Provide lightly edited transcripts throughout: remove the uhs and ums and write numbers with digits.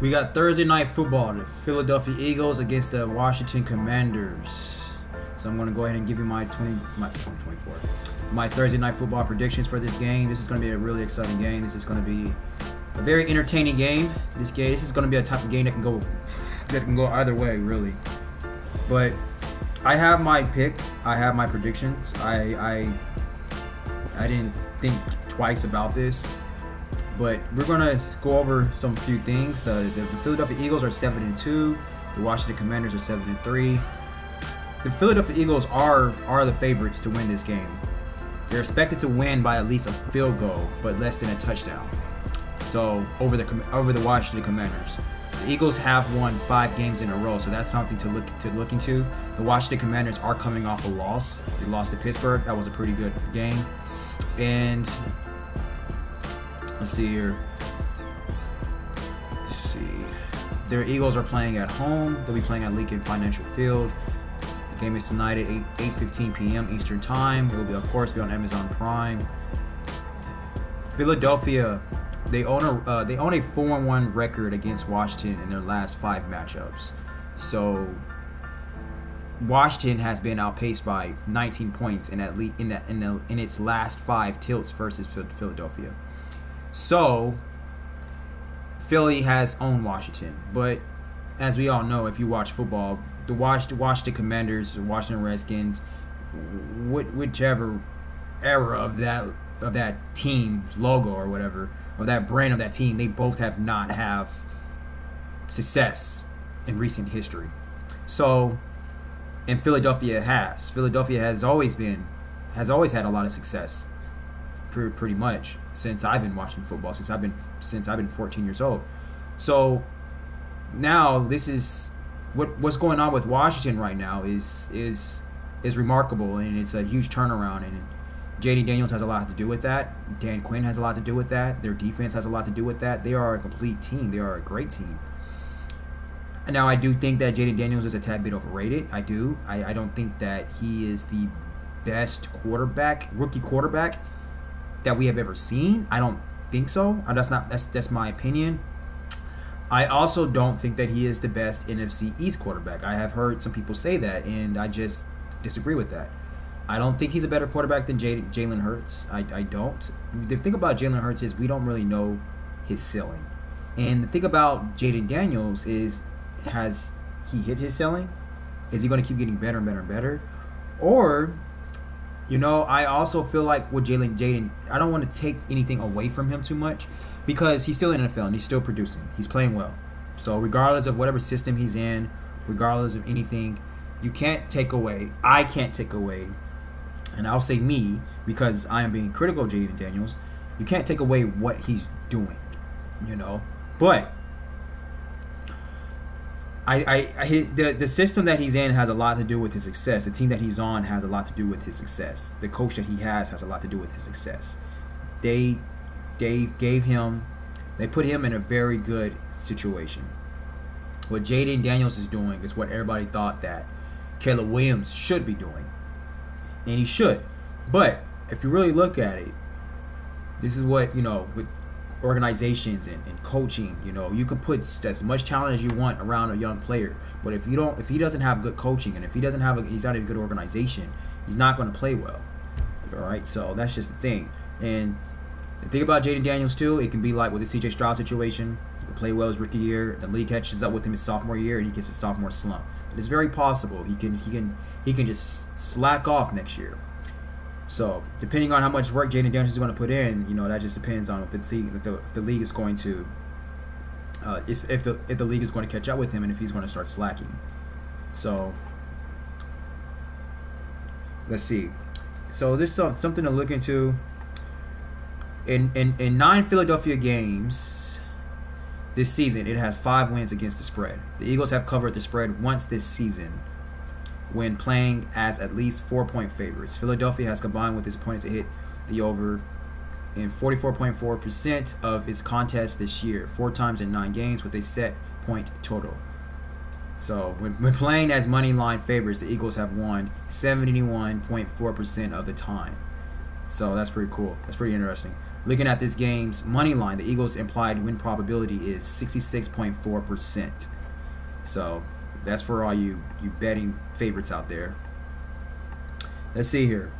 We got Thursday night football. The Philadelphia Eagles against the Washington Commanders. So I'm going to go ahead and give you my 2024, my Thursday night football predictions for this game. This is going to be a really exciting game. This is going to be a very entertaining game. This is going to be a type of game that can go either way, really. But I have my pick. I have my predictions. I didn't think twice about this. But we're gonna go over some few things. The Philadelphia Eagles are 7-2. The Washington Commanders are 7-3. The Philadelphia Eagles are the favorites to win this game. They're expected to win by at least a field goal, but less than a touchdown. So over the Washington Commanders, the Eagles have won 5 games in a row, so that's something to look into. The Washington Commanders are coming off a loss. They lost to Pittsburgh. That was a pretty good game, and let's see here. Let's see. Their Eagles are playing at home. They'll be playing at Lincoln Financial Field. The game is tonight at 8:15 p.m. Eastern Time. It will be, of course, be on Amazon Prime. Philadelphia, they own a 4-1 record against Washington in their last 5 matchups. So Washington has been outpaced by 19 points in its last 5 tilts versus Philadelphia. So, Philly has owned Washington, but as we all know, if you watch football, the Washington Commanders, the Washington Redskins, whichever era of that team's logo or whatever, or that brand of that team, they both have not have success in recent history. So, and Philadelphia has. Philadelphia has always had a lot of success. Pretty much since I've been watching football, since I've been 14 years old. So now this is what's going on with Washington right now is remarkable, and it's a huge turnaround, and JD Daniels has a lot to do with that. Dan Quinn has a lot to do with that. Their defense has a lot to do with that. They are a complete team. They are a great team. Now I do think that JD Daniels is a tad bit overrated. I do. I don't think that he is the best rookie quarterback that we have ever seen. I don't think so. That's my opinion. I also don't think that he is the best NFC East quarterback. I have heard some people say that, and I just disagree with that. I don't think he's a better quarterback than Jalen Hurts. I don't. The thing about Jalen Hurts is we don't really know his ceiling. And the thing about Jaden Daniels is, has he hit his ceiling? Is he going to keep getting better and better and better? Or, I also feel like with Jaden, I don't want to take anything away from him too much, because he's still in the NFL and he's still producing. He's playing well. So regardless of whatever system he's in, regardless of anything, I can't take away, and I'll say me, because I am being critical of Jaden Daniels, you can't take away what he's doing, But the system that he's in has a lot to do with his success. The team that he's on has a lot to do with his success. The coach that he has a lot to do with his success. They put him in a very good situation. What Jaden Daniels is doing is what everybody thought that Caleb Williams should be doing. And he should. But if you really look at it, this is what, with organizations and coaching, you can put as much talent as you want around a young player, but if he doesn't have good coaching, and if he's not in a good organization, he's not going to play well. All right, so that's just the thing. And the thing about Jaden Daniels too, it can be like with the CJ Stroud situation. He can play well his rookie year, the league catches up with him his sophomore year, and he gets his sophomore slump. But it's very possible he can just slack off next year. So, depending on how much work Jaden Daniels is going to put in, that just depends on if the league is going to, if the league is going to catch up with him, and if he's going to start slacking. So, let's see. So this is something to look into. In 9 Philadelphia games this season, it has 5 wins against the spread. The Eagles have covered the spread once this season, when playing as at least 4-point favorites. Philadelphia has combined with its opponents to hit the over in 44.4% of its contests this year, 4 times in 9 games with a set point total. So when playing as money line favorites, the Eagles have won 71.4% of the time. So that's pretty cool. That's pretty interesting. Looking at this game's money line, the Eagles' implied win probability is 66.4%. So that's for all you betting favorites out there. Let's see here.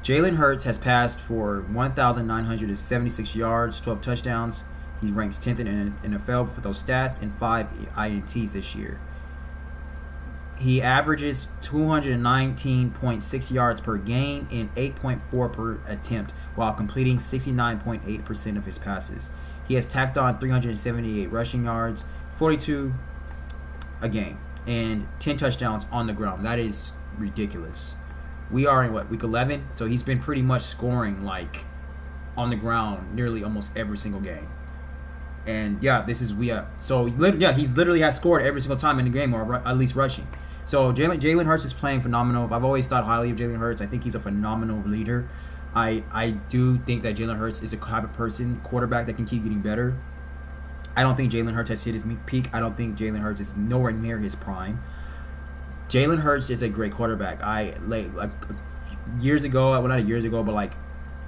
Jalen Hurts has passed for 1,976 yards, 12 touchdowns. He ranks 10th in NFL for those stats and 5 INTs this year. He averages 219.6 yards per game and 8.4 per attempt while completing 69.8% of his passes. He has tacked on 378 rushing yards, 42 a game, and 10 touchdowns on the ground. That is ridiculous. We are in week 11, so he's been pretty much scoring like on the ground nearly almost every single game. And yeah, he's literally has scored every single time in the game, or at least rushing. So Jalen Hurts is playing phenomenal. I've always thought highly of Jalen Hurts. I think he's a phenomenal leader. I do think that Jalen Hurts is a type of quarterback that can keep getting better. I don't think Jalen Hurts has hit his peak. I don't think Jalen Hurts is nowhere near his prime. Jalen Hurts is a great quarterback. Years ago, well, not years ago, but like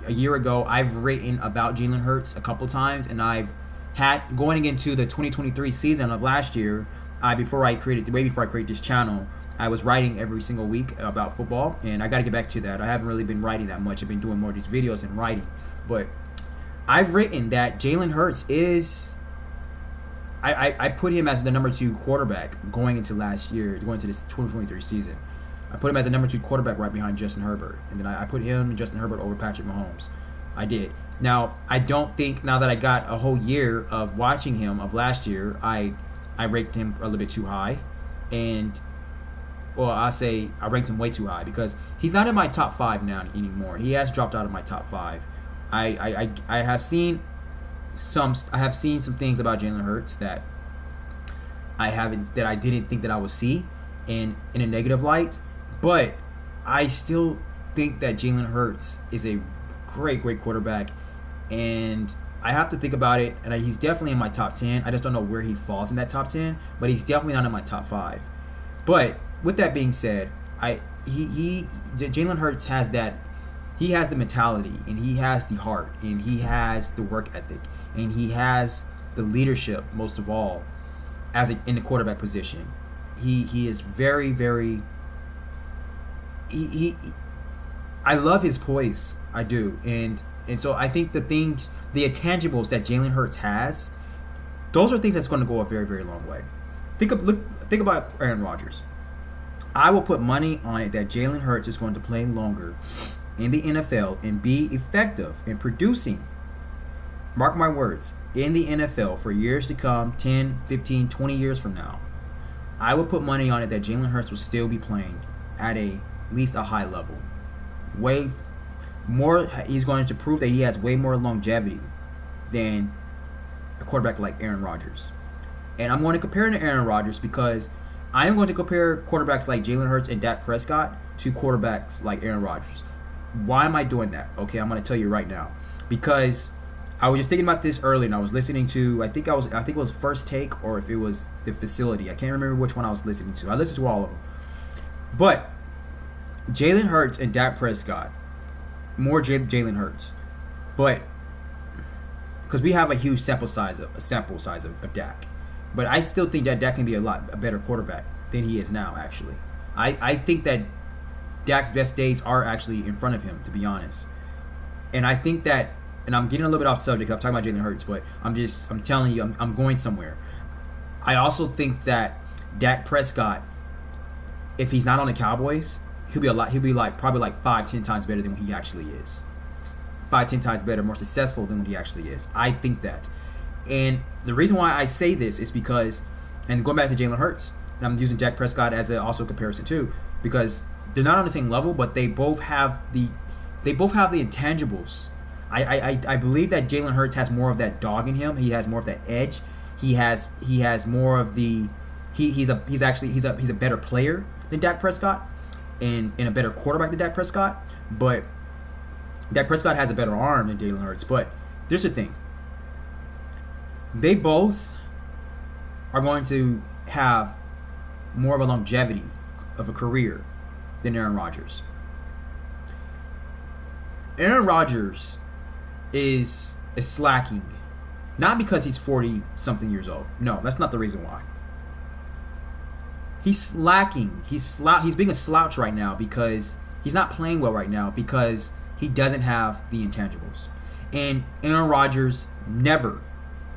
a year ago, I've written about Jalen Hurts a couple times, and I've had going into the 2023 season of last year. Way before I created this channel, I was writing every single week about football, and I got to get back to that. I haven't really been writing that much. I've been doing more of these videos and writing, but I've written that Jalen Hurts is. I put him as the number 2 quarterback going into this 2023 season. I put him as a number 2 quarterback right behind Justin Herbert, and then I put him and Justin Herbert over Patrick Mahomes. I did. Now I don't think, now that I got a whole year of watching him of last year, I ranked him a little bit too high, and I ranked him way too high because he's not in my top 5 now anymore. He has dropped out of my top 5. I have seen some things about Jalen Hurts that I didn't think that I would see in a negative light, but I still think that Jalen Hurts is a great quarterback, and I have to think about it, and he's definitely in my top 10. I just don't know where he falls in that top 10, but he's definitely not in my top 5. But with that being said, Jalen Hurts has that. He has the mentality, and he has the heart, and he has the work ethic, and he has the leadership, most of all, in the quarterback position. He is very, very. I love his poise. I do, and so I think the intangibles that Jalen Hurts has, those are things that's going to go a very, very long way. Think about Aaron Rodgers. I will put money on it that Jalen Hurts is going to play longer in the NFL and be effective in producing, mark my words, in the NFL for years to come, 10, 15, 20 years from now. I would put money on it that Jalen Hurts will still be playing at least a high level. Way more, he's going to prove that he has way more longevity than a quarterback like Aaron Rodgers. And I'm going to compare him to Aaron Rodgers because I am going to compare quarterbacks like Jalen Hurts and Dak Prescott to quarterbacks like Aaron Rodgers. Why am I doing that? Okay, I'm going to tell you right now. Because I was just thinking about this earlier, and I was listening to, I think it was First Take, or if it was The Facility. I can't remember which one I was listening to. I listened to all of them. But Jalen Hurts and Dak Prescott, more Jalen Hurts, but because we have a huge sample size of Dak, but I still think that Dak can be a better quarterback than he is now. Actually, I think that Dak's best days are actually in front of him, to be honest. And I think that, and I'm getting a little bit off subject. I'm talking about Jalen Hurts, but I'm telling you, I'm going somewhere. I also think that Dak Prescott, if he's not on the Cowboys, he'll be probably 5-10 times better than what he actually is. 5-10 times better, more successful than what he actually is. I think that. And the reason why I say this is because, and going back to Jalen Hurts, and I'm using Dak Prescott as also a comparison too, because they're not on the same level, but they both have the intangibles. I believe that Jalen Hurts has more of that dog in him. He has more of that edge. He has more of the he's a better player than Dak Prescott, and a better quarterback than Dak Prescott. But Dak Prescott has a better arm than Jalen Hurts. But there's the thing. They both are going to have more of a longevity of a career than Aaron Rodgers. Aaron Rodgers is slacking, not because he's 40 something years old. No, that's not the reason why. He's slacking. He's being a slouch right now because he's not playing well right now because he doesn't have the intangibles. And Aaron Rodgers never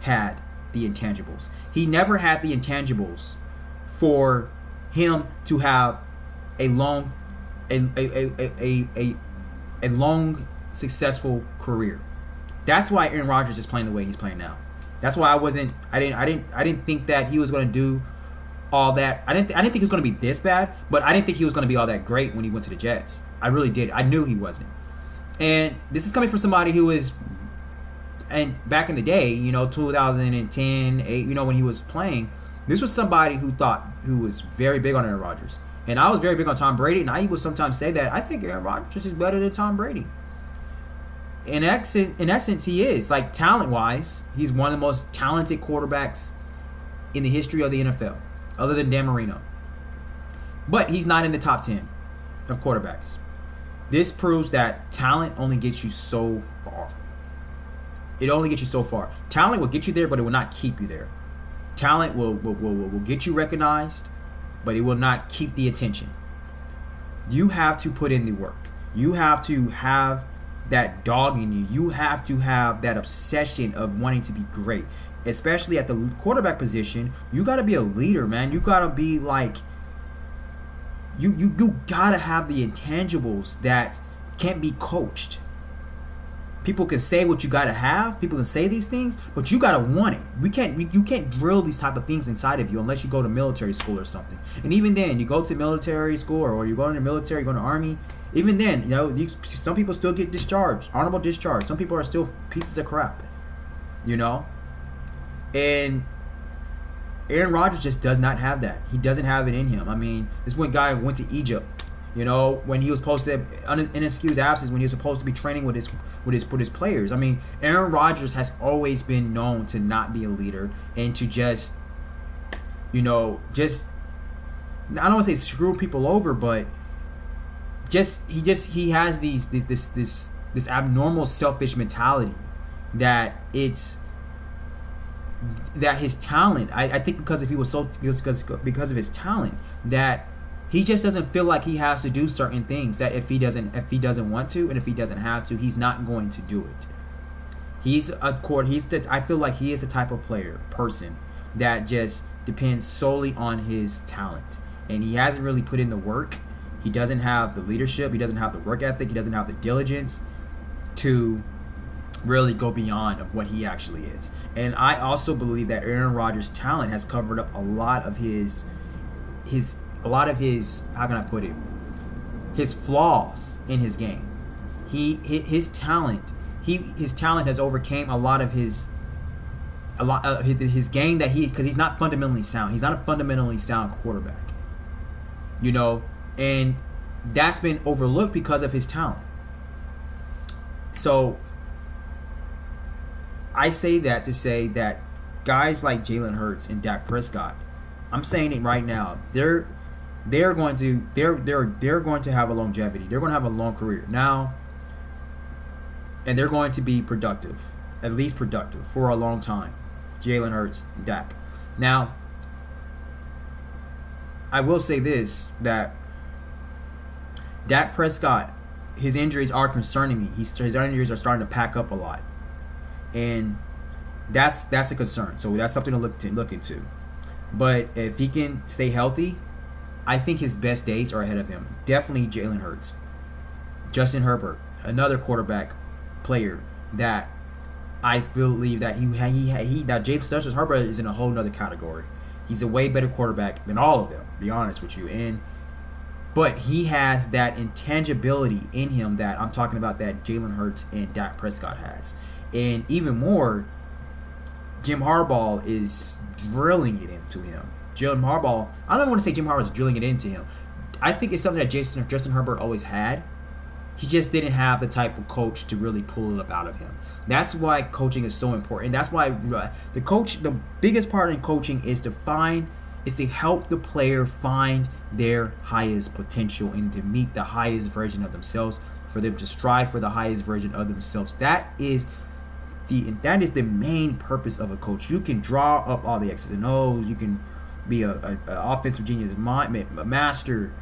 had the intangibles. He never had the intangibles for him to have a long successful career. That's why Aaron Rodgers is playing the way he's playing now. That's why I didn't think that he was going to do all that. I didn't think he was going to be this bad, but I didn't think he was going to be all that great when he went to the Jets. I really did. I knew he wasn't. And this is coming from somebody who is, and back in the day, 2010, 8, when he was playing, this was somebody who was very big on Aaron Rodgers. And I was very big on Tom Brady, and I would sometimes say that I think Aaron Rodgers is better than Tom Brady. In essence, he is. Like, talent-wise, he's one of the most talented quarterbacks in the history of the NFL, other than Dan Marino. But he's not in the top 10 of quarterbacks. This proves that talent only gets you so far. It only gets you so far. Talent will get you there, but it will not keep you there. Talent will get you recognized, but it will not keep the attention. You have to put in the work. You have to have that dog in you. You have to have that obsession of wanting to be great. Especially at the quarterback position, you got to be a leader, man. You got to be like, you got to have the intangibles that can't be coached. People can say what you got to have. People can say these things, but you got to want it. You can't drill these type of things inside of you unless you go to military school or something. And even then, you go to military school or you go in the military, you go in the army. Even then, some people still get discharged, honorable discharge. Some people are still pieces of crap, And Aaron Rodgers just does not have that. He doesn't have it in him. I mean, this one guy went to Egypt. When he was supposed to, inexcused absence, when he was supposed to be training with his players. I mean, Aaron Rodgers has always been known to not be a leader and to just I don't want to say screw people over, but he has this abnormal selfish mentality that his talent. I think because of his talent that. He just doesn't feel like he has to do certain things that if he doesn't want to and if he doesn't have to, he's not going to do it. I feel like he is the type of person that just depends solely on his talent. And he hasn't really put in the work. He doesn't have the leadership, he doesn't have the work ethic, he doesn't have the diligence to really go beyond of what he actually is. And I also believe that Aaron Rodgers' talent has covered up a lot of his how can I put it, his flaws in his game. His talent has overcame a lot of his game because he's not fundamentally sound. He's not a fundamentally sound quarterback. And that's been overlooked because of his talent. So I say that to say that guys like Jalen Hurts and Dak Prescott, I'm saying it right now, they're going to have a longevity. They're going to have a long career now, and they're going to be productive, at least productive for a long time. Jalen Hurts, Dak. Now, I will say this, that Dak Prescott, his injuries are concerning me. His injuries are starting to pack up a lot, and that's a concern. So that's something to look into. But if he can stay healthy, I think his best days are ahead of him. Definitely Jalen Hurts. Justin Herbert, another quarterback player that I believe that Justin Herbert is in a whole nother category. He's a way better quarterback than all of them, to be honest with you. But he has that intangibility in him that I'm talking about that Jalen Hurts and Dak Prescott has. And even more, Jim Harbaugh is drilling it into him. Jim Harbaugh, I don't want to say Jim Harbaugh is drilling it into him. I think it's something that Justin Herbert always had. He just didn't have the type of coach to really pull it up out of him. That's why coaching is so important. That's why the biggest part in coaching is to help the player find their highest potential and to meet the highest version of themselves for them to strive for the highest version of themselves. That is the main purpose of a coach. You can draw up all the X's and O's. You can be a offensive genius, a master,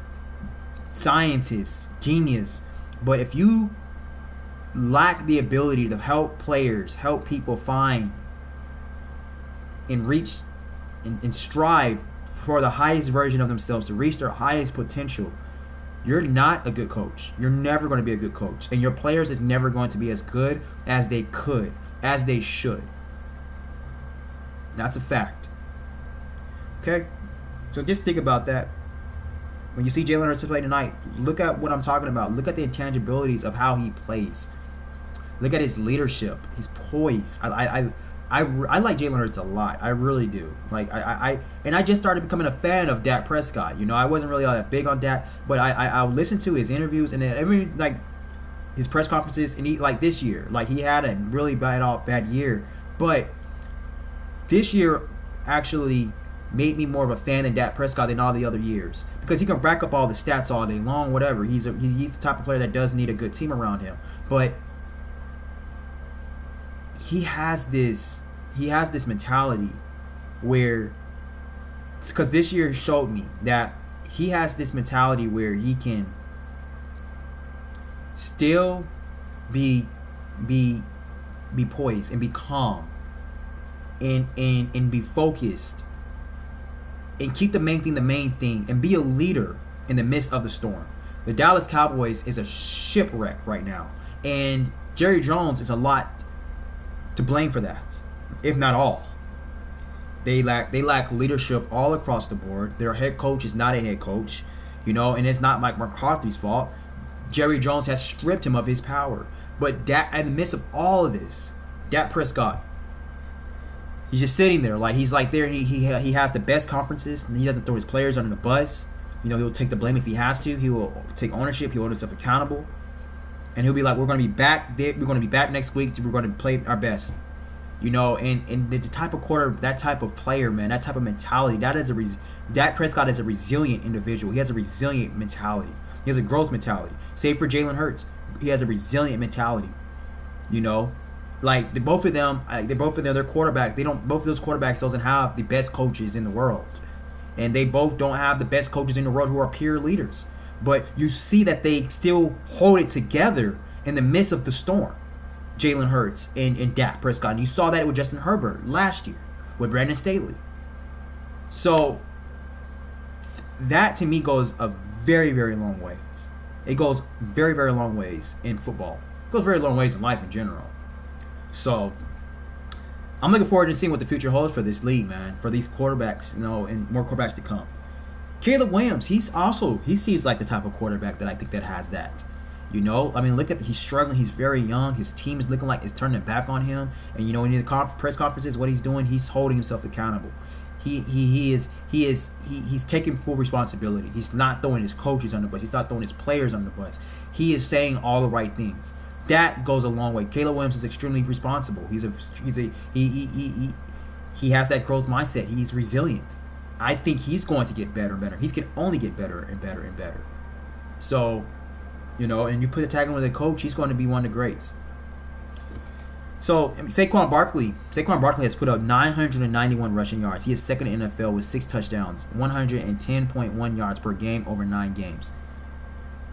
scientist, genius. But if you lack the ability to help players, help people find and reach and strive for the highest version of themselves, to reach their highest potential, you're not a good coach. You're never going to be a good coach. And your players is never going to be as good as they could, as they should. That's a fact. Okay? So just think about that. When you see Jalen Hurts play tonight, look at what I'm talking about. Look at the intangibilities of how he plays. Look at his leadership, his poise. I like Jalen Hurts a lot. I really do. Like I just started becoming a fan of Dak Prescott. You know, I wasn't really that big on Dak, but I listened to his interviews and then every like his press conferences, and he like this year, like he had a really bad year, but this year actually made me more of a fan of Dak Prescott than all the other years, because he can rack up all the stats all day long, whatever. He's the type of player that does need a good team around him, but he has this mentality where, because this year showed me that he has this mentality where he can still be poised and be calm and be focused and keep the main thing and be a leader in the midst of the storm. The Dallas Cowboys is a shipwreck right now, and Jerry Jones is a lot to blame for that, if not all. They lack leadership all across the board. Their head coach is not a head coach, you know, and it's not Mike McCarthy's fault. Jerry Jones has stripped him of his power. But in the midst of all of this, Dak Prescott, he's just sitting there like he's like there. He has the best conferences, and he doesn't throw his players under the bus. You know, he'll take the blame if he has to. He will take ownership. He'll hold himself accountable. And he'll be like, we're going to be back there. We're going to be back next week. We're going to play our best. You know, and the type of that type of player, man, that type of mentality, Dak Prescott is a resilient individual. He has a resilient mentality. He has a growth mentality. Save for Jalen Hurts, he has a resilient mentality. You know, like both of them, their quarterback. Both of those quarterbacks doesn't have the best coaches in the world, and they both don't have the best coaches in the world who are peer leaders. But you see that they still hold it together in the midst of the storm. Jalen Hurts and Dak Prescott. And you saw that with Justin Herbert last year with Brandon Staley. So that to me goes a very, very long ways. It goes very, very long ways in football. It goes very long ways in life in general. So I'm looking forward to seeing what the future holds for this league, man. For these quarterbacks, you know, and more quarterbacks to come. Caleb Williams, he seems like the type of quarterback that I think that has that. You know, I mean, he's struggling. He's very young. His team is looking like it's turning back on him. And you know, in the press conferences, what he's doing, he's holding himself accountable. He's taking full responsibility. He's not throwing his coaches under the bus. He's not throwing his players under the bus. He is saying all the right things. That goes a long way. Caleb Williams is extremely responsible. He has that growth mindset. He's resilient. I think he's going to get better and better. He can only get better and better and better. So, you know, and you put a tag on with a coach, he's going to be one of the greats. So, Saquon Barkley has put up 991 rushing yards. He is second in the NFL with 6 touchdowns, 110.1 yards per game over 9 games.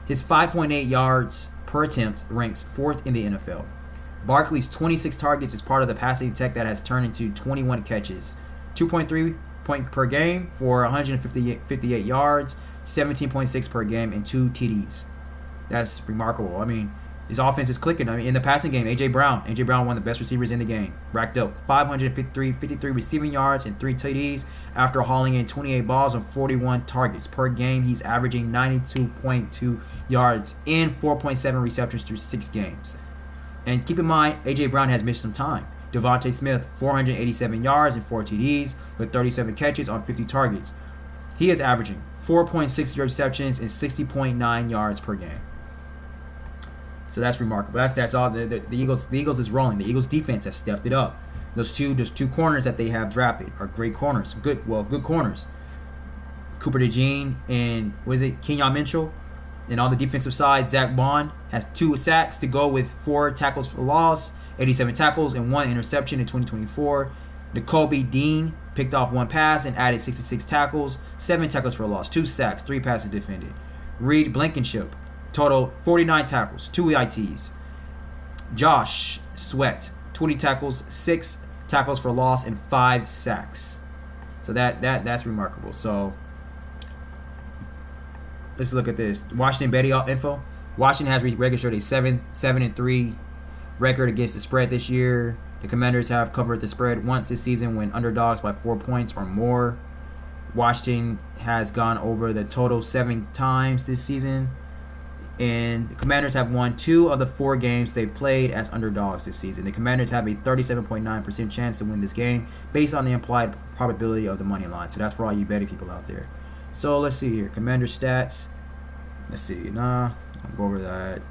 His 5.8 yards per attempt ranks 4th in the NFL. Barkley's 26 targets is part of the passing attack that has turned into 21 catches, 2.3 point per game for 158 yards, 17.6 per game, and 2 TDs. That's remarkable. I mean, his offense is clicking. I mean, in the passing game, A.J. Brown, one of the best receivers in the game, racked up 553 receiving yards and 3 TDs after hauling in 28 balls on 41 targets. Per game, he's averaging 92.2 yards and 4.7 receptions through 6 games. And keep in mind, A.J. Brown has missed some time. Devontae Smith, 487 yards and 4 TDs with 37 catches on 50 targets. He is averaging 4.6 receptions and 60.9 yards per game. So that's remarkable. That's all. The Eagles is rolling. The Eagles defense has stepped it up. Those two corners that they have drafted are great corners. Good corners. Cooper DeJean and Kenyon Mitchell. And on the defensive side, Zach Bond has 2 sacks to go with 4 tackles for loss, 87 tackles, and 1 interception in 2024. Nakobe Dean picked off 1 pass and added 66 tackles, 7 tackles for loss, 2 sacks, 3 passes defended. Reed Blankenship totaled 49 tackles, 2 EITs. Josh Sweat, 20 tackles, 6 tackles for loss, and 5 sacks. So that's remarkable. So let's look at this. Washington betting info. Washington has registered a 7-3 record against the spread this year. The Commanders have covered the spread once this season when underdogs by 4 points or more. Washington has gone over the total 7 times this season. And the Commanders have won 2 of the 4 games they've played as underdogs this season. The Commanders have a 37.9% chance to win this game based on the implied probability of the money line. So that's for all you betting people out there. So let's see here. Commander stats. Let's see. I'll go over that.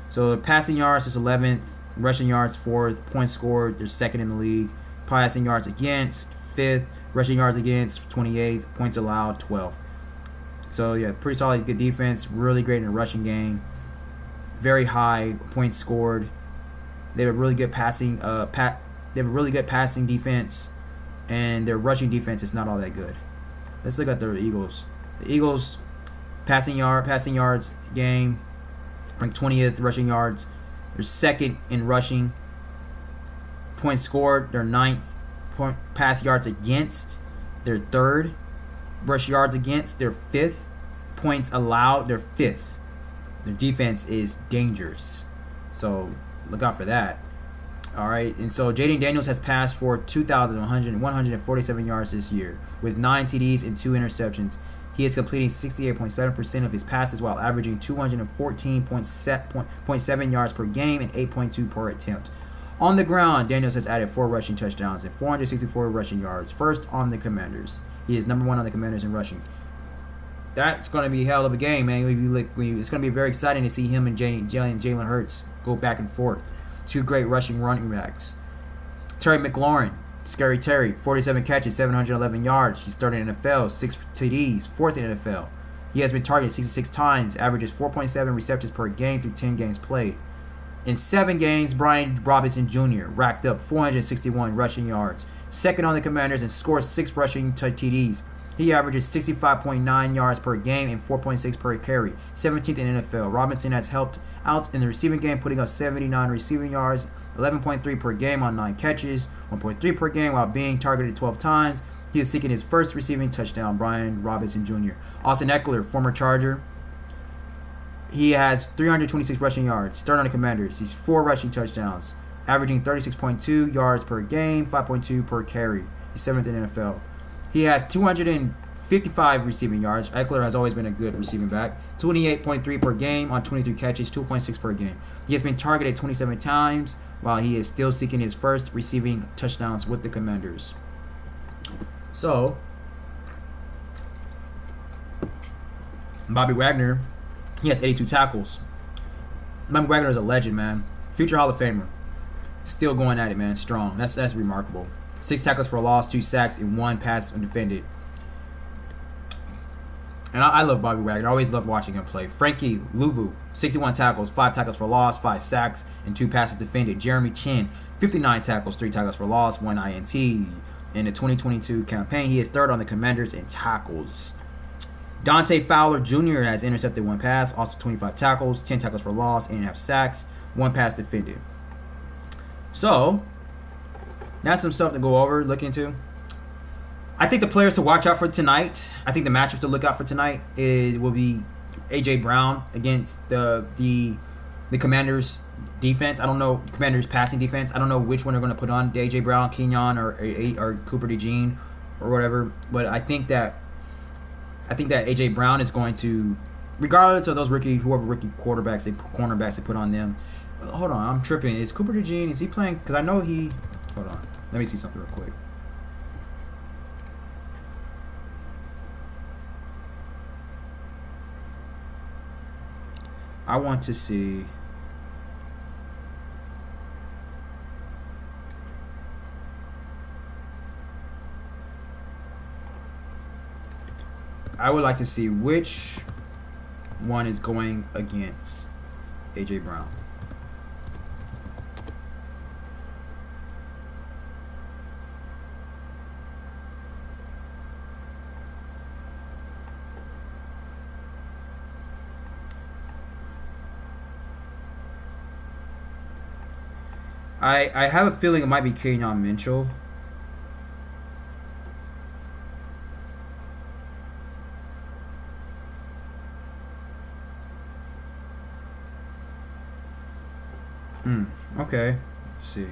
So passing yards is 11th. Rushing yards 4th. Points scored, they're 2nd in the league. Passing yards against 5th. Rushing yards against 28th. Points allowed 12th. So yeah, pretty solid, good defense. Really great in the rushing game. Very high points scored. They have a really good passing. They have a really good passing defense, and their rushing defense is not all that good. Let's look at the Eagles. The Eagles passing yards game, ranked 20th rushing yards. They're 2nd in rushing. Points scored, they're 9th. Pass yards against, they're 3rd. Rush yards against, they're 5th. Points allowed, they're 5th. Their defense is dangerous. So look out for that. All right. And so Jaden Daniels has passed for 2,147 yards this year with 9 TDs and 2 interceptions. He is completing 68.7% of his passes while averaging 214.7 yards per game and 8.2 per attempt. On the ground, Daniels has added 4 rushing touchdowns and 464 rushing yards. First on the Commanders. He is number 1 on the Commanders in rushing. That's going to be a hell of a game, man. It's going to be very exciting to see him and Jalen Hurts go back and forth. 2 great running backs. Terry McLaurin, Scary Terry, 47 catches, 711 yards. He's 3rd in the NFL, 6 TDs, 4th in the NFL. He has been targeted 66 times, averages 4.7 receptions per game through 10 games played. In 7 games, Brian Robinson Jr. racked up 461 rushing yards, 2nd on the Commanders, and scores 6 rushing TDs. He averages 65.9 yards per game and 4.6 per carry, 17th in NFL. Robinson has helped out in the receiving game, putting up 79 receiving yards, 11.3 per game on 9 catches, 1.3 per game while being targeted 12 times. He is seeking his first receiving touchdown, Brian Robinson Jr. Austin Eckler, former Charger. He has 326 rushing yards, 3rd on the Commanders. He's 4 rushing touchdowns, averaging 36.2 yards per game, 5.2 per carry. He's 7th in NFL. He has 255 receiving yards. Eckler has always been a good receiving back. 28.3 per game on 23 catches, 2.6 per game. He has been targeted 27 times while he is still seeking his first receiving touchdowns with the Commanders. So, Bobby Wagner, he has 82 tackles. Bobby Wagner is a legend, man. Future Hall of Famer. Still going at it, man. Strong. That's remarkable. 6 tackles for a loss, 2 sacks, and 1 pass undefended. And I love Bobby Wagner. I always loved watching him play. Frankie Louvu, 61 tackles, 5 tackles for loss, 5 sacks, and 2 passes defended. Jeremy Chin, 59 tackles, 3 tackles for loss, 1 INT. In the 2022 campaign, he is 3rd on the Commanders in tackles. Dante Fowler Jr. has intercepted 1 pass, also 25 tackles, 10 tackles for loss, 8.5 sacks, 1 pass defended. So, that's some stuff to go over, look into. I think the players to watch out for tonight, I think the matchups to look out for tonight will be A.J. Brown against the Commanders defense. I don't know, Commanders passing defense. I don't know which one they're going to put on, A.J. Brown, Kenyon, or Cooper DeJean or whatever. But I think that A.J. Brown is going to, regardless of those whoever rookie cornerbacks they put on them. Hold on, I'm tripping. Is Cooper DeJean, is he playing? Because I know hold on. Let me see something real quick. I want to see. I would like to see which one is going against AJ Brown. I have a feeling it might be Kenyon Mitchell. Okay. Let's see.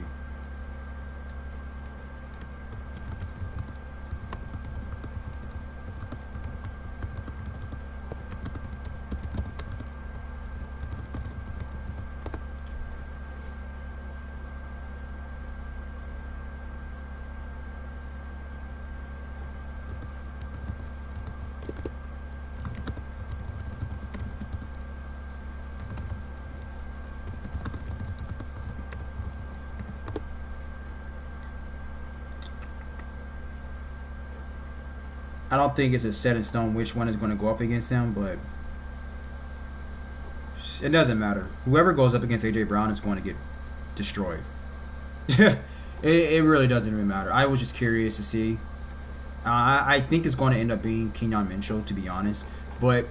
I don't think it's a set in stone which one is going to go up against them, but it doesn't matter. Whoever goes up against AJ Brown is going to get destroyed. It really doesn't even matter. I was just curious to see. I think it's going to end up being Kenyon Mitchell, to be honest, but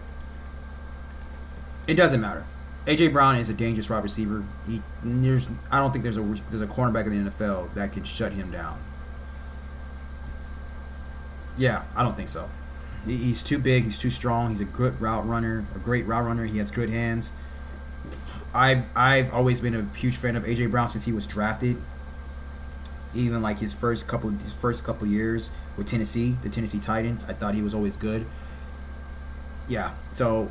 it doesn't matter. AJ Brown is a dangerous wide receiver. I don't think there's a cornerback in the NFL that can shut him down. Yeah, I don't think so. He's too big. He's too strong. He's a good route runner, a great route runner. He has good hands. I've always been a huge fan of AJ Brown since he was drafted. Even like his first couple years with Tennessee, the Tennessee Titans, I thought he was always good. Yeah, so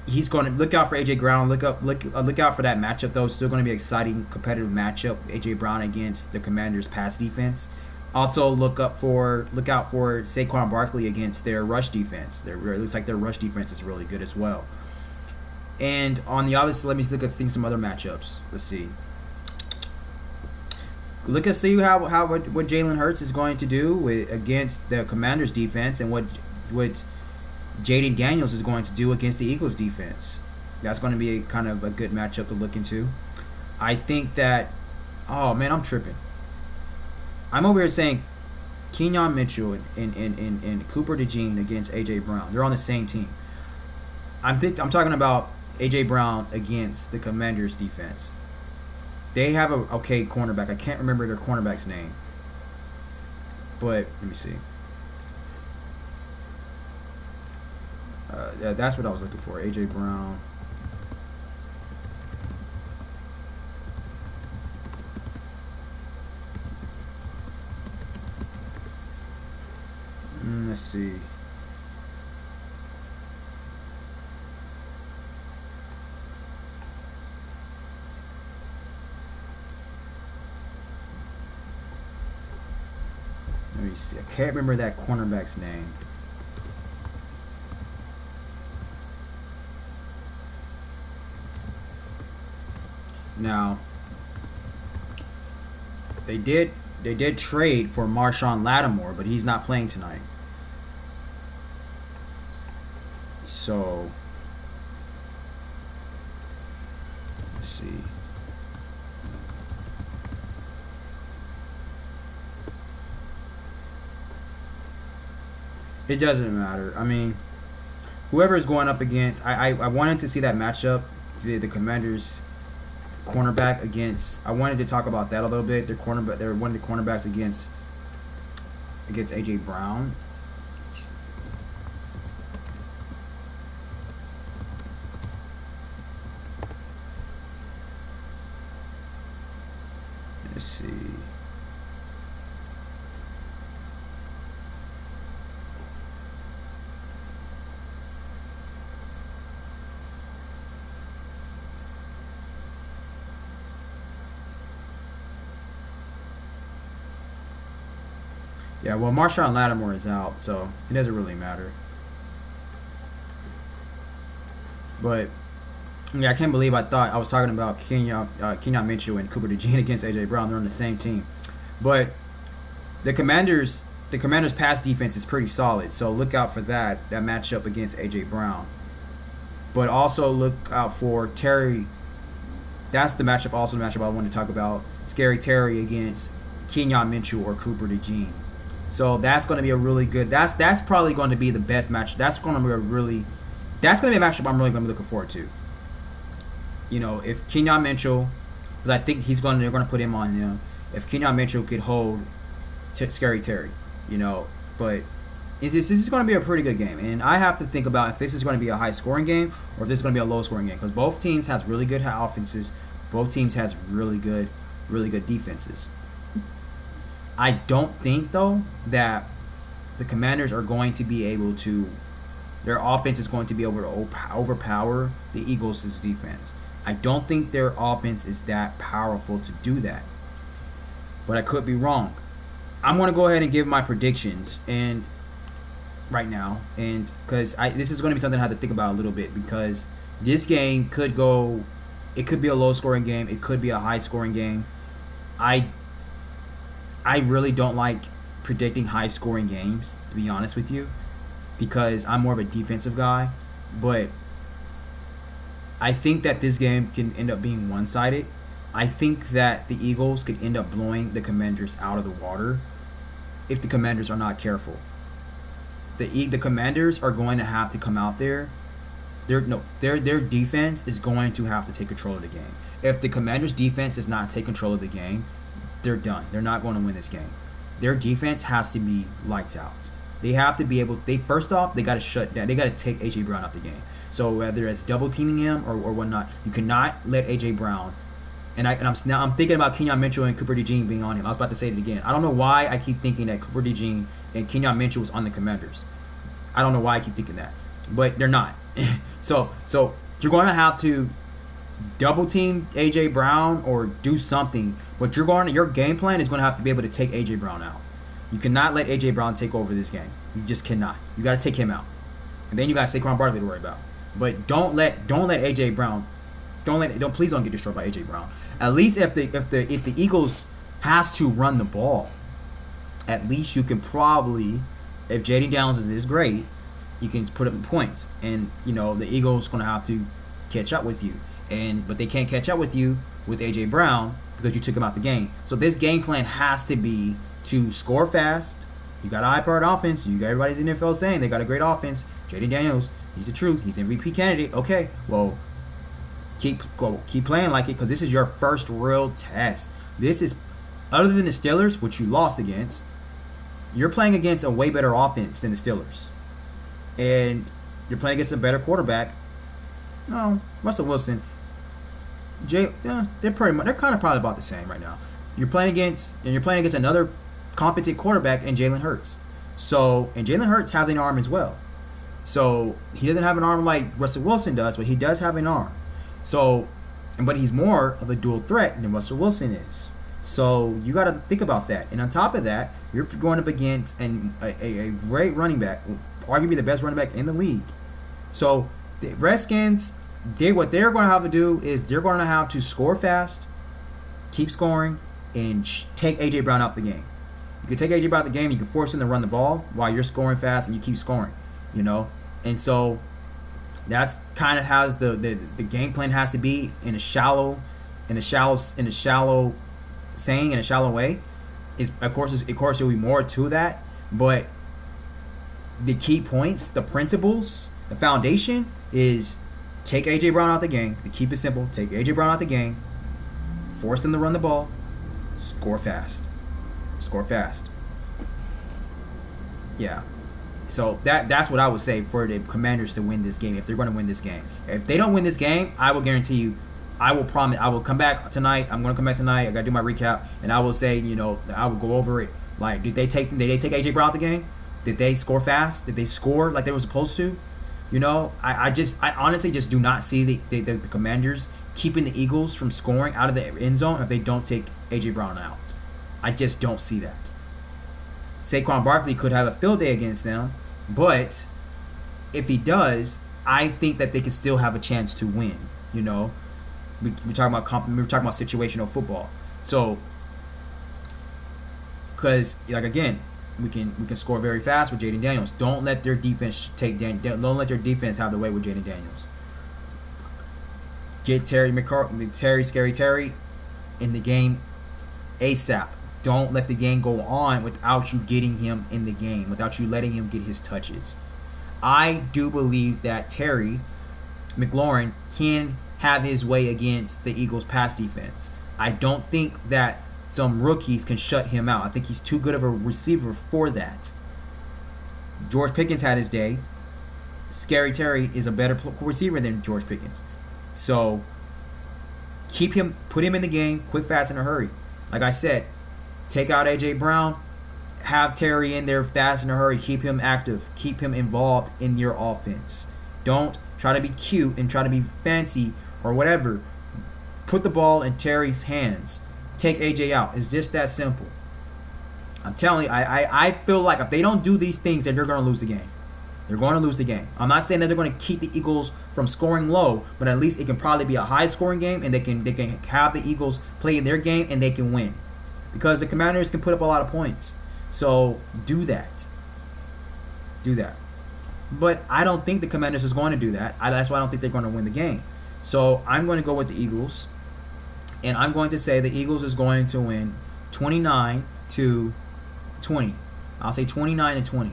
he's going to look out for AJ Brown. Look out for that matchup though. It's still going to be an exciting, competitive matchup. AJ Brown against the Commanders' pass defense. Also, look out for Saquon Barkley against their rush defense. It looks like their rush defense is really good as well. And on the opposite, let me look at some other matchups. Let's see. Look and see what Jalen Hurts is going to do against the Commanders defense, and what Jaden Daniels is going to do against the Eagles defense. That's going to be kind of a good matchup to look into. I think that. Oh man, I'm tripping. I'm over here saying Kenyon Mitchell and Cooper DeJean against AJ Brown. They're on the same team. I'm talking about AJ Brown against the Commanders defense. They have a okay cornerback. I can't remember their cornerback's name. But let me see. That's what I was looking for. AJ Brown. Let's see. Let me see. I can't remember that cornerback's name. Now, they did trade for Marshawn Lattimore, but he's not playing tonight. So, let's see. It doesn't matter. I mean, whoever is going up against, I wanted to see that matchup, the Commanders cornerback against. I wanted to talk about that a little bit. They're one of the cornerbacks against AJ Brown. Let's see. Yeah, well, Marshawn Lattimore is out, so it doesn't really matter. But yeah, I can't believe I thought I was talking about Kenyon Mitchell and Cooper DeJean against AJ Brown. They're on the same team. But the Commanders the Commanders' pass defense is pretty solid, so look out for that matchup against A.J. Brown. But also look out for Terry. That's the matchup. Also, the matchup I want to talk about: Scary Terry against Kenyon Mitchell or Cooper DeJean. So that's going to be a really good. That's probably going to be the best match. That's going to be a matchup I'm really going to be looking forward to. You know, if Kenyon Mitchell, because I think they're going to put him on him. If Kenyon Mitchell could hold Scary Terry, you know, but this is going to be a pretty good game, and I have to think about if this is going to be a high scoring game or if this is going to be a low scoring game, because both teams has really good offenses, both teams has really good defenses. I don't think though that the Commanders are going to be able to. Their offense is going to be able to overpower the Eagles' defense. I don't think their offense is that powerful to do that, but I could be wrong. I'm going to go ahead and give my predictions and right now, and because this is going to be something I have to think about a little bit, because this game could go. It could be a low scoring game. It could be a high scoring game. I really don't like predicting high scoring games, to be honest with you, because I'm more of a defensive guy. But I think that this game can end up being one-sided. I think that the Eagles could end up blowing the Commanders out of the water if the Commanders are not careful. The Commanders are going to have to come out there. Their defense is going to have to take control of the game. If the Commanders' defense does not take control of the game, they're done. They're not going to win this game. Their defense has to be lights out. They have to be able. First off, they got to shut down. They got to take AJ Brown out the game. So whether it's double teaming him or whatnot, you cannot let AJ Brown. And I'm thinking about Kenyon Mitchell and Cooper DeJean being on him. I was about to say it again. I don't know why I keep thinking that Cooper DeJean and Kenyon Mitchell was on the Commanders. I don't know why I keep thinking that, but they're not. So you're going to have to double team AJ Brown or do something. But your game plan is going to have to be able to take AJ Brown out. You cannot let AJ Brown take over this game. You just cannot. You got to take him out, and then you got Saquon Barkley to worry about. But don't let AJ Brown. Please don't get destroyed by AJ Brown. At least if the Eagles has to run the ball, at least you can probably, if J.D. Downs is this great, you can put up points, and you know the Eagles going to have to catch up with you, but they can't catch up with you with AJ Brown because you took him out the game. So this game plan has to be to score fast. You got a high-powered offense. You got everybody's in the NFL saying they got a great offense. J.D. Daniels, he's the truth. He's MVP candidate. Okay, well, keep playing like it, because this is your first real test. This is, other than the Steelers, which you lost against, you're playing against a way better offense than the Steelers, and you're playing against a better quarterback. No, Russell Wilson, they're kind of probably about the same right now. You're playing against another competent quarterback in Jalen Hurts. And Jalen Hurts has an arm as well. So he doesn't have an arm like Russell Wilson does, but he does have an arm. But he's more of a dual threat than Russell Wilson is. So you got to think about that. And on top of that, you're going up against a great running back, arguably the best running back in the league. So the Redskins, what they're going to have to do is they're going to have to score fast, keep scoring, and take A.J. Brown out the game. You can take A.J. Brown out the game, you can force him to run the ball while you're scoring fast and you keep scoring, you know? And so that's kind of how the game plan has to be in a shallow way. Of course there'll be more to that, but the key points, the principles, the foundation is take A.J. Brown out the game. To keep it simple, take A.J. Brown out the game, force them to run the ball, score fast. Yeah. So that's what I would say for the Commanders to win this game, if they're going to win this game. If they don't win this game, I will guarantee you, I will come back tonight. I'm going to come back tonight. I got to do my recap, and I will say, I will go over it. Like, did they take A.J. Brown out the game? Did they score fast? Did they score like they were supposed to? I honestly just do not see the Commanders keeping the Eagles from scoring out of the end zone if they don't take A.J. Brown out. I just don't see that. Saquon Barkley could have a field day against them, but if he does, I think that they can still have a chance to win. We're talking about situational football. So, because again, we can score very fast with Jaden Daniels. Don't let their defense don't let their defense have the way with Jaden Daniels. Get Scary Terry in the game ASAP. Don't let the game go on without you getting him in the game, without you letting him get his touches. I do believe that Terry McLaurin can have his way against the Eagles' pass defense. I don't think that some rookies can shut him out. I think he's too good of a receiver for that. George Pickens had his day. Scary Terry is a better receiver than George Pickens. So put him in the game quick, fast, in a hurry. Like I said, take out A.J. Brown, have Terry in there fast in a hurry. Keep him active. Keep him involved in your offense. Don't try to be cute and try to be fancy or whatever. Put the ball in Terry's hands. Take AJ out. It's just that simple. I'm telling you, I feel like if they don't do these things, then they're going to lose the game. They're going to lose the game. I'm not saying that they're going to keep the Eagles from scoring low, but at least it can probably be a high-scoring game, and they can have the Eagles play their game, and they can win. Because the Commanders can put up a lot of points. So do that. Do that. But I don't think the Commanders is going to do that. That's why I don't think they're going to win the game. So I'm going to go with the Eagles. And I'm going to say the Eagles is going to win 29-20. I'll say 29-20.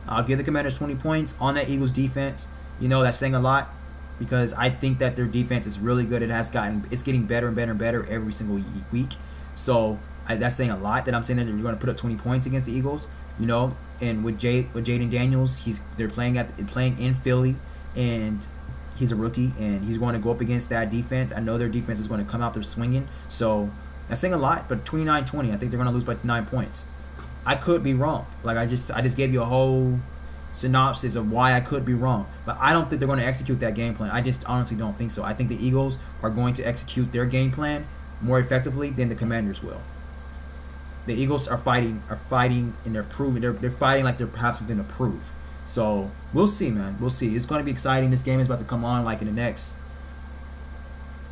I'll give the Commanders 20 points on that Eagles defense. You know, that's saying a lot because I think that their defense is really good. It's getting better and better and better every single week. So that's saying a lot that I'm saying that they're going to put up 20 points against the Eagles. You know, and with Jaden Daniels, they're playing in Philly, and he's a rookie, and he's going to go up against that defense. I know their defense is going to come out there swinging. So that's saying a lot, but 29-20, I think they're going to lose by 9 points. I could be wrong. Like I just gave you a whole synopsis of why I could be wrong, but I don't think they're going to execute that game plan. I just honestly don't think so. I think the Eagles are going to execute their game plan more effectively than the Commanders will. The Eagles are fighting, and they're proving they're fighting like they're perhaps going to prove. So we'll see, man. We'll see. It's going to be exciting. This game is about to come on like in the next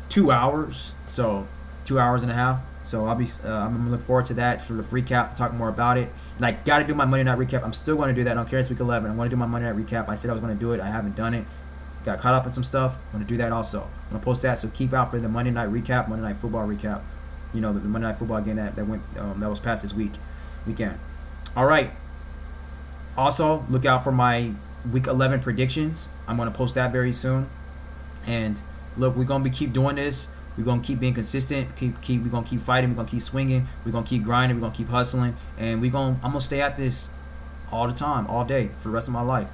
2 hours. So 2 hours and a half. So I'm gonna look forward to that sort of recap to talk more about it. And I got to do my Monday night recap. I'm still going to do that. I don't care. It's week 11. I want to do my Monday night recap. I said I was going to do it. I haven't done it. Got caught up in some stuff. I'm going to do that also. I'm going to post that. So keep out for the Monday night recap, Monday night football recap. You know, the Monday night football game that was past this weekend. All right. Also, look out for my week 11 predictions. I'm going to post that very soon. And look, we're going to keep doing this. We're going to keep being consistent. We're going to keep fighting. We're going to keep swinging. We're going to keep grinding. We're going to keep hustling. And I'm going to stay at this all the time, all day, for the rest of my life.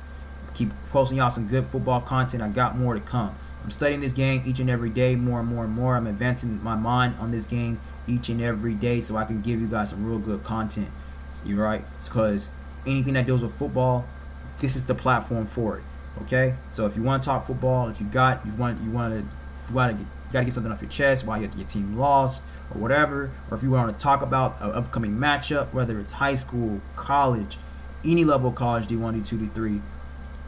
Keep posting y'all some good football content. I got more to come. I'm studying this game each and every day, more and more and more. I'm advancing my mind on this game each and every day so I can give you guys some real good content. You're right, because anything that deals with football, this is the platform for it. Okay, so if you want to talk football, if you got to get something off your chest while your team lost or whatever, or if you want to talk about an upcoming matchup, whether it's high school, college, any level of college, D1, D2, D3,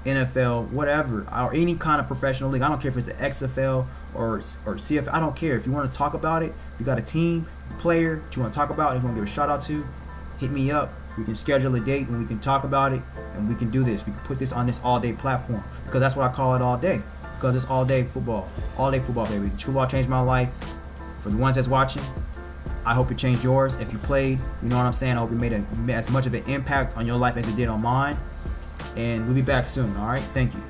NFL, whatever, or any kind of professional league. I don't care if it's the XFL or CFL. I don't care. If you want to talk about it, if you got a team, player that you want to talk about, if you want to give a shout out to, hit me up. We can schedule a date and we can talk about it, and we can do this. We can put this on this all-day platform, because that's what I call it, all day, because it's all-day football. All-day football, baby. Football changed my life. For the ones that's watching, I hope it changed yours. If you played, you know what I'm saying, I hope it made as much of an impact on your life as it did on mine. And we'll be back soon, all right? Thank you.